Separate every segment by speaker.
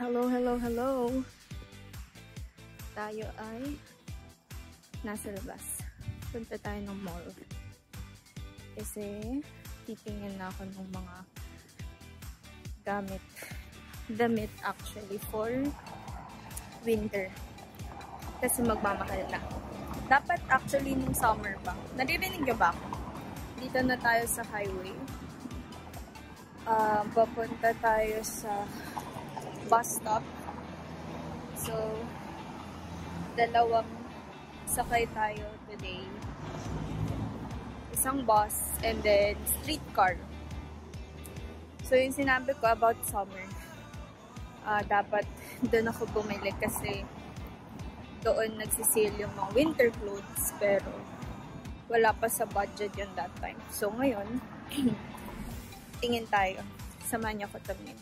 Speaker 1: Hello, hello, hello! Tayo ay nasa labas. Punta tayo ng mall. Kasi titingin na ako ng mga damit actually for winter. Kasi magmamahal na. Dapat actually nung summer pa. Naririnig niyo ba ako? Dito na tayo sa highway. Papunta tayo sa bus stop. So, dalawang sakay tayo today. Isang bus and then streetcar. So, yung sinabi ko about summer, dapat doon ako bumili kasi doon nagsisale yung mga winter clothes pero wala pa sa budget yun that time. So, ngayon, tingin tayo. Samahan niyo ako tumingin.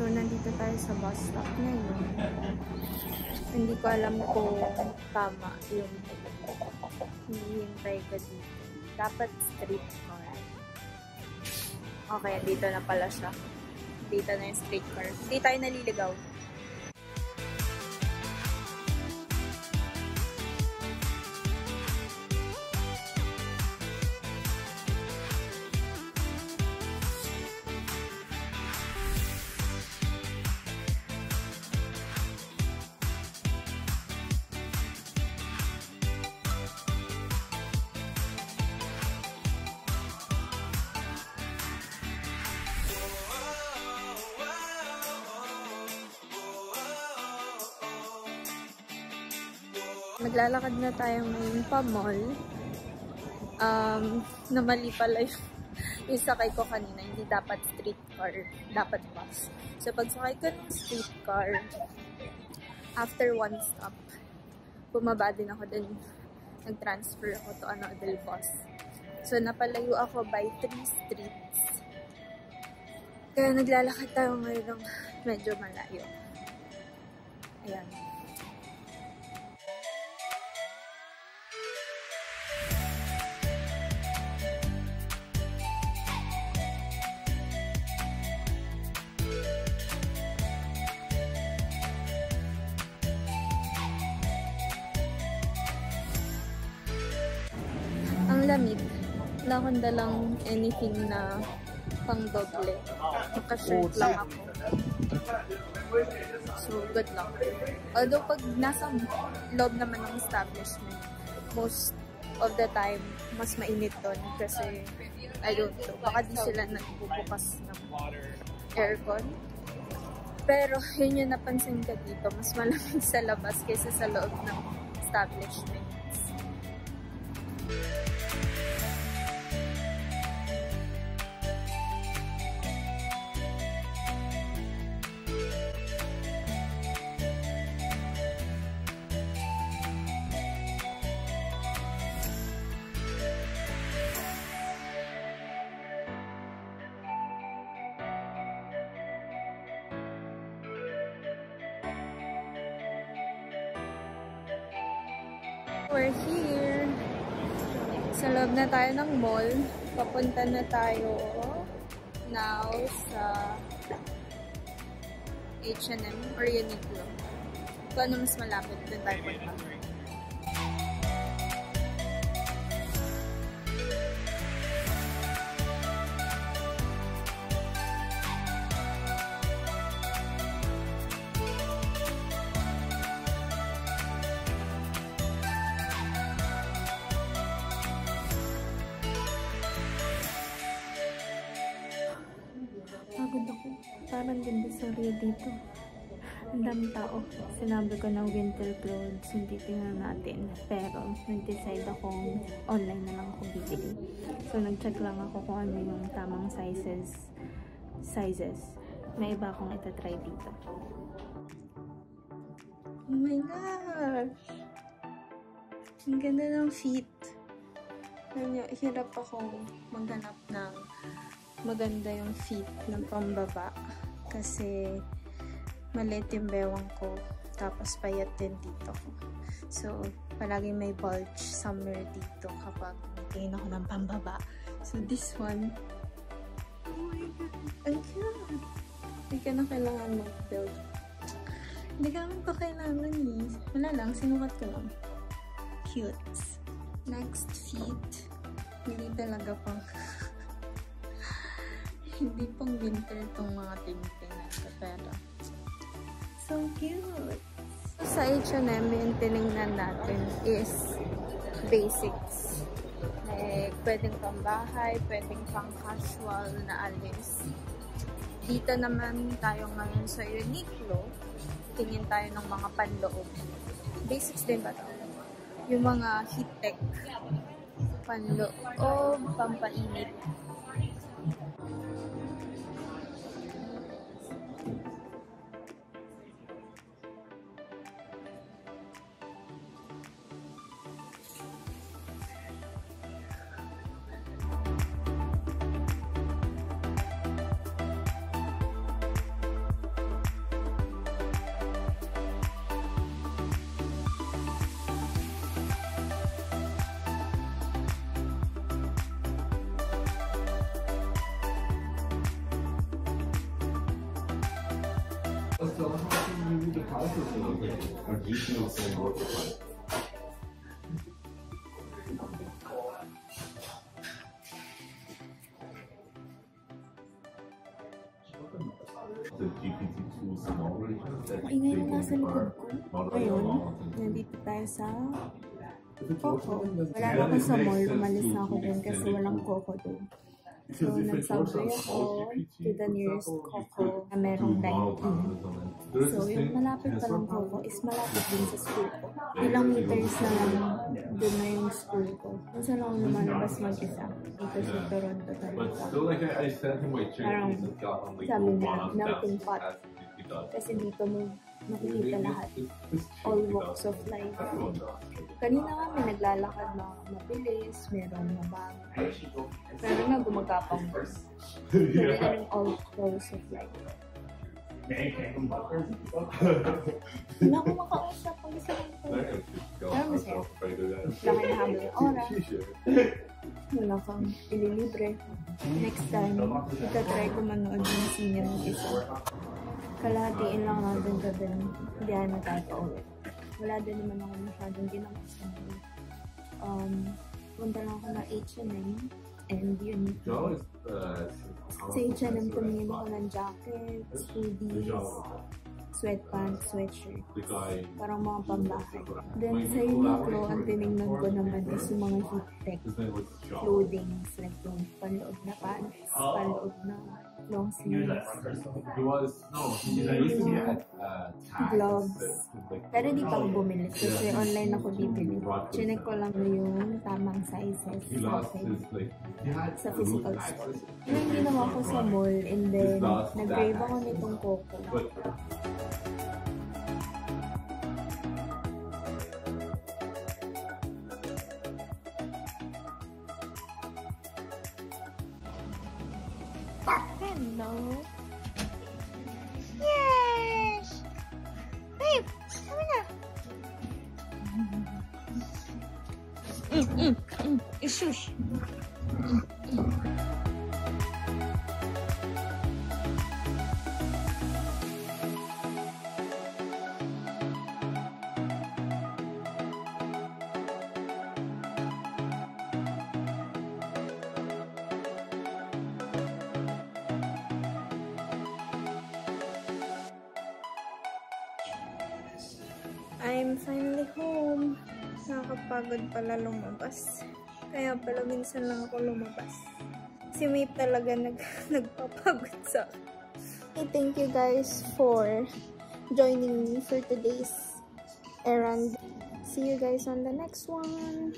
Speaker 1: So, nandito tayo sa bus stop ngayon. Hindi ko alam kung tama yung hihintay ko dito. Dapat streetcar. Okay, dito na pala siya. Dito na yung streetcar. Hindi tayo naliligaw. Naglalakad na tayo ngayon pa mall. Namali pala yung sakay ko kanina. Hindi dapat streetcar. Dapat bus. So, pag sakay ko ng streetcar, after one stop, bumaba din ako din. Nag-transfer ako to another bus. So, napalayo ako by 3 streets. Kaya naglalakad tayo ngayon ng medyo malayo. Ayan. Ang lamig. Wala akong dalang anything na pang doble. Naka-shirt lang ako. So, good luck. Although, pag nasa loob naman ng establishment, most of the time, mas mainit doon kasi, I don't know, baka di sila nagbubukas ng aircon. Pero, yun yung napansin ka dito, mas malamig sa labas kaysa sa loob ng establishment. We're here. Sa loob na tayo ng mall. Papunta na tayo now sa H&M or Uniqlo. Kung ano mas malapit, doon tayo punta. Pagod ako. Parang ganda sa Rio dito. Ang daming tao. Sinabi ko ng winter clothes, hindi tingnan natin. Pero, nag-decide akong online na lang ako bibili. So, nag-check lang ako kung ano yung tamang sizes. may iba akong itatry dito. Oh my gosh! Ang ganda ng feet. Hirap akong maghanap ng maganda yung feet ng pambaba. Kasi maliit yung bewang ko. Tapos payat din dito ko. So, palaging may bulge somewhere dito kapag nagtingin ako ng pambaba. So, this one, oh my god, ang cute! Hindi ka na kailangan mag-build. Hindi ka naman pa kailangan eh. Wala lang, sinukat ko lang. Cute. Next, feet. Hindi talaga pang hindi pang winter itong mga tingting nito, pero so cute. So, sa H&M, yung tinignan natin is basics. Like, pwedeng pang bahay, pwedeng pang casual na alis. Dito naman tayo ngayon sa Uniqlo. Tingin tayo ng mga panloob. Basics din ba ito? Yung mga heat tech. Panloob, pampainit. Maingay na nasa likod ko. Ngayon, nandito tayo sa Coco. Wala na ako sa mall. Umalis na ako dun kasi walang Coco dun. So, nag-subway ako to the nearest Coco na merong dine-in. So, yung malapit pa lang Coco is malapit din sa school ko. Ilang meters na lang dun na yung school ko. Minsan lang lumalabas mag-isa dito sa Toronto talaga. Parang sabi na, melting pot. Kasi dito mo makikita lahat. All walks of life. Kanina nga may naglalakad na mabilis, meron na bang. Pero na gumagapang mo. Hindi na rin all walks of life. Hindi ako makausap pag isa lang ito. Pero masaya. Laki na habang yung oras. Wala kang ililibre. Next time, itatry ko manood ng senior ng isa. Kalahatiin lang natin gabi ng hindi ay matata-ulit. Wala din naman ako masyadong ginawa sa mga. Punta lang ako na H&M and Uniqlo. Sa H&M tumingin ako ng jackets, hoodies, sweatpants, sweatshirt. Parang mga pambahay. Then sa Uniqlo, ang tinignan ko naman is yung mga heat tech clothings, like yung panloob na pants, panloob na long sleeves, gloves. Pero di pa ako bumili kasi online ako bibili. Chinek ko lang yung tamang sizes sa physical store. Yung ginawa ko sa mall and then nag-grave ako nitong Coco. Hello. Yes. Babe, come na. Shush. I'm finally home. Nakakapagod pala lumabas. Kaya pala minsan lang ako lumabas. Si May talaga nagpapagod sa akin. Okay, thank you guys for joining me for today's errand. See you guys on the next one.